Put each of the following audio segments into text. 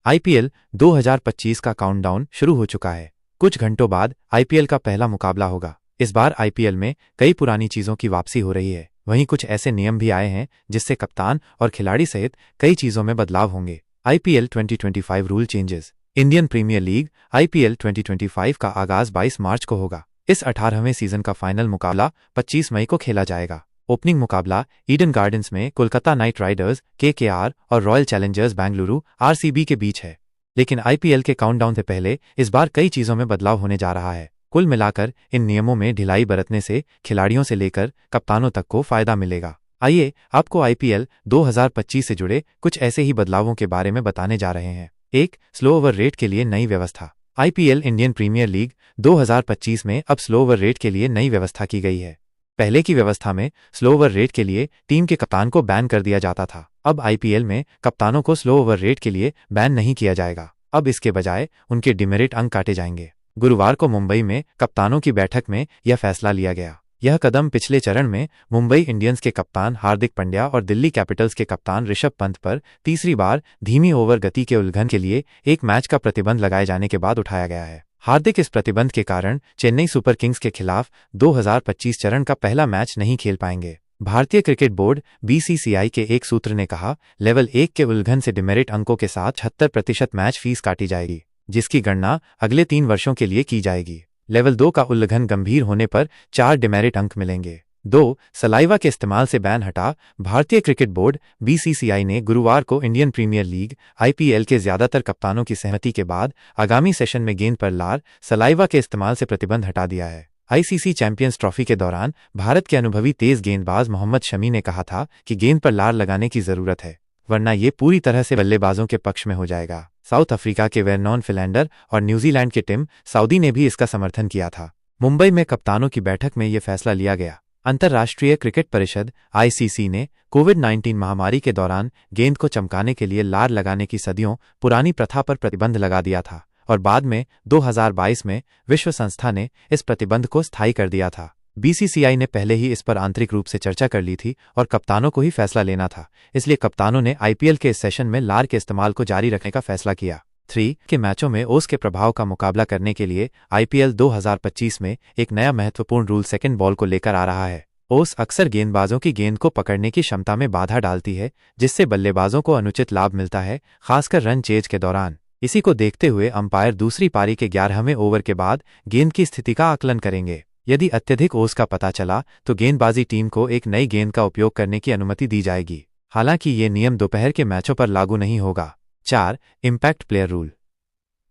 IPL 2025 का countdown शुरू हो चुका है। कुछ घंटों बाद आईपीएल का पहला मुकाबला होगा। इस बार आईपीएल में कई पुरानी चीजों की वापसी हो रही है। वहीं कुछ ऐसे नियम भी आए हैं जिससे कप्तान और खिलाड़ी सहित कई चीजों में बदलाव होंगे। IPL 2025 rule changes. Indian Premier League IPL 2025 का आगाज 22 मार्च को होगा। इस 18वें सीजन का फाइनल मुकाबला 25 मई को खेला जाएगा। ओपनिंग मुकाबला ईडन गार्डन्स में कोलकाता नाइट राइडर्स केकेआर और रॉयल चैलेंजर्स बेंगलुरु आरसीबी के बीच है। लेकिन आईपीएल के काउंटडाउन से पहले इस बार कई चीजों में बदलाव होने जा रहा है। कुल मिलाकर इन नियमों में ढिलाई बरतने से खिलाड़ियों से लेकर कप्तानों तक को फायदा मिलेगा। आइए आपको आईपीएल 2025 से जुड़े कुछ ऐसे ही बदलावों के बारे में बताने जा रहे हैं। 1. स्लो ओवर रेट के लिए नई व्यवस्था। आईपीएल इंडियन प्रीमियर लीग 2025 में अब स्लो ओवर रेट के लिए नई व्यवस्था की गई है। पहले की व्यवस्था में स्लो ओवर रेट के लिए टीम के कप्तान को बैन कर दिया जाता था। अब आईपीएल में कप्तानों को स्लो ओवर रेट के लिए बैन नहीं किया जाएगा। अब इसके बजाय उनके डिमेरिट अंक काटे जाएंगे। गुरुवार को मुंबई में कप्तानों की बैठक में यह फैसला लिया गया। यह कदम पिछले चरण में मुंबई इंडियंस के कप्तान हार्दिक पांड्या और दिल्ली कैपिटल्स के कप्तान ऋषभ पंत पर तीसरी बार धीमी ओवर गति के उल्लंघन के लिए एक मैच का प्रतिबंध लगाए जाने के बाद उठाया गया है। हार्दिक इस प्रतिबंध के कारण चेन्नई सुपर किंग्स के खिलाफ 2025 चरण का पहला मैच नहीं खेल पाएंगे। भारतीय क्रिकेट बोर्ड बीसीसीआई के एक सूत्र ने कहा, लेवल 1 के उल्लंघन से डिमेरिट अंकों के साथ 76% मैच फीस काटी जाएगी, जिसकी गणना अगले 3 वर्षों के लिए की जाएगी। लेवल 2 का उल्लंघन गंभीर होने पर 4 डिमेरिट अंक मिलेंगे। 2. सलाइवा के इस्तेमाल से बैन हटा। भारतीय क्रिकेट बोर्ड बीसीसीआई ने गुरुवार को इंडियन प्रीमियर लीग आईपीएल के ज्यादातर कप्तानों की सहमति के बाद आगामी सेशन में गेंद पर लार सलाइवा के इस्तेमाल से प्रतिबंध हटा दिया है। आईसीसी चैंपियंस ट्रॉफी के दौरान भारत के अनुभवी तेज गेंदबाज मोहम्मद शमी ने कहा था कि गेंद पर लार लगाने की जरूरत है, वरना ये पूरी तरह से बल्लेबाजों के पक्ष में हो जाएगा। साउथ अफ्रीका के वेरनॉन फिलैंडर और न्यूजीलैंड के टिम साउदी ने भी इसका समर्थन किया था। मुंबई में कप्तानों की बैठक में यह फैसला लिया गया। अंतर्राष्ट्रीय क्रिकेट परिषद आईसीसी ने कोविड-19 महामारी के दौरान गेंद को चमकाने के लिए लार लगाने की सदियों पुरानी प्रथा पर प्रतिबंध लगा दिया था और बाद में 2022 में विश्व संस्था ने इस प्रतिबंध को स्थायी कर दिया था। बीसीसीआई ने पहले ही इस पर आंतरिक रूप से चर्चा कर ली थी और कप्तानों को ही फैसला लेना था, इसलिए कप्तानों ने आईपीएल के इस सेशन में लार के इस्तेमाल को जारी रखने का फैसला किया। 3 के मैचों में ओस के प्रभाव का मुकाबला करने के लिए आईपीएल 2025 में एक नया महत्वपूर्ण रूल सेकंड बॉल को लेकर आ रहा है। ओस अक्सर गेंदबाजों की गेंद को पकड़ने की क्षमता में बाधा डालती है, जिससे बल्लेबाजों को अनुचित लाभ मिलता है, खासकर रन चेज के दौरान। इसी को देखते हुए अंपायर दूसरी पारी के 11वें ओवर के बाद गेंद की स्थिति का आकलन करेंगे। यदि अत्यधिक ओस का पता चला तो गेंदबाजी टीम को एक नई गेंद का उपयोग करने की अनुमति दी जाएगी। हालांकि ये नियम दोपहर के मैचों पर लागू नहीं होगा। 4. Impact player rule.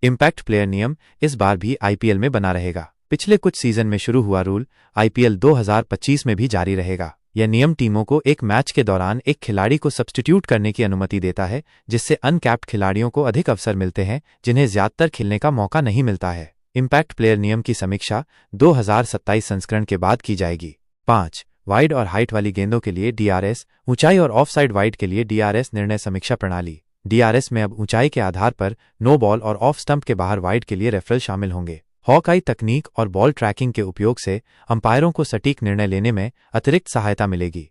Impact player नियम इस बार भी आईपीएल में बना रहेगा। पिछले कुछ सीजन में शुरू हुआ रूल आईपीएल 2025 में भी जारी रहेगा। यह नियम टीमों को एक मैच के दौरान एक खिलाड़ी को सब्स्टिट्यूट करने की अनुमति देता है, जिससे अनकैप्ड खिलाड़ियों को अधिक अवसर मिलते हैं जिन्हें ज्यादातर खेलने का मौका नहीं मिलता है। इम्पैक्ट प्लेयर नियम की समीक्षा 2027 संस्करण के बाद की जाएगी। 5. वाइड और हाइट वाली गेंदों के लिए डीआरएस। ऊंचाई और ऑफ साइड वाइड के लिए डीआरएस निर्णय समीक्षा प्रणाली। डीआरएस में अब ऊंचाई के आधार पर नो बॉल और ऑफ स्टंप के बाहर वाइड के लिए रेफरल शामिल होंगे। हॉक आई तकनीक और बॉल ट्रैकिंग के उपयोग से अंपायरों को सटीक निर्णय लेने में अतिरिक्त सहायता मिलेगी।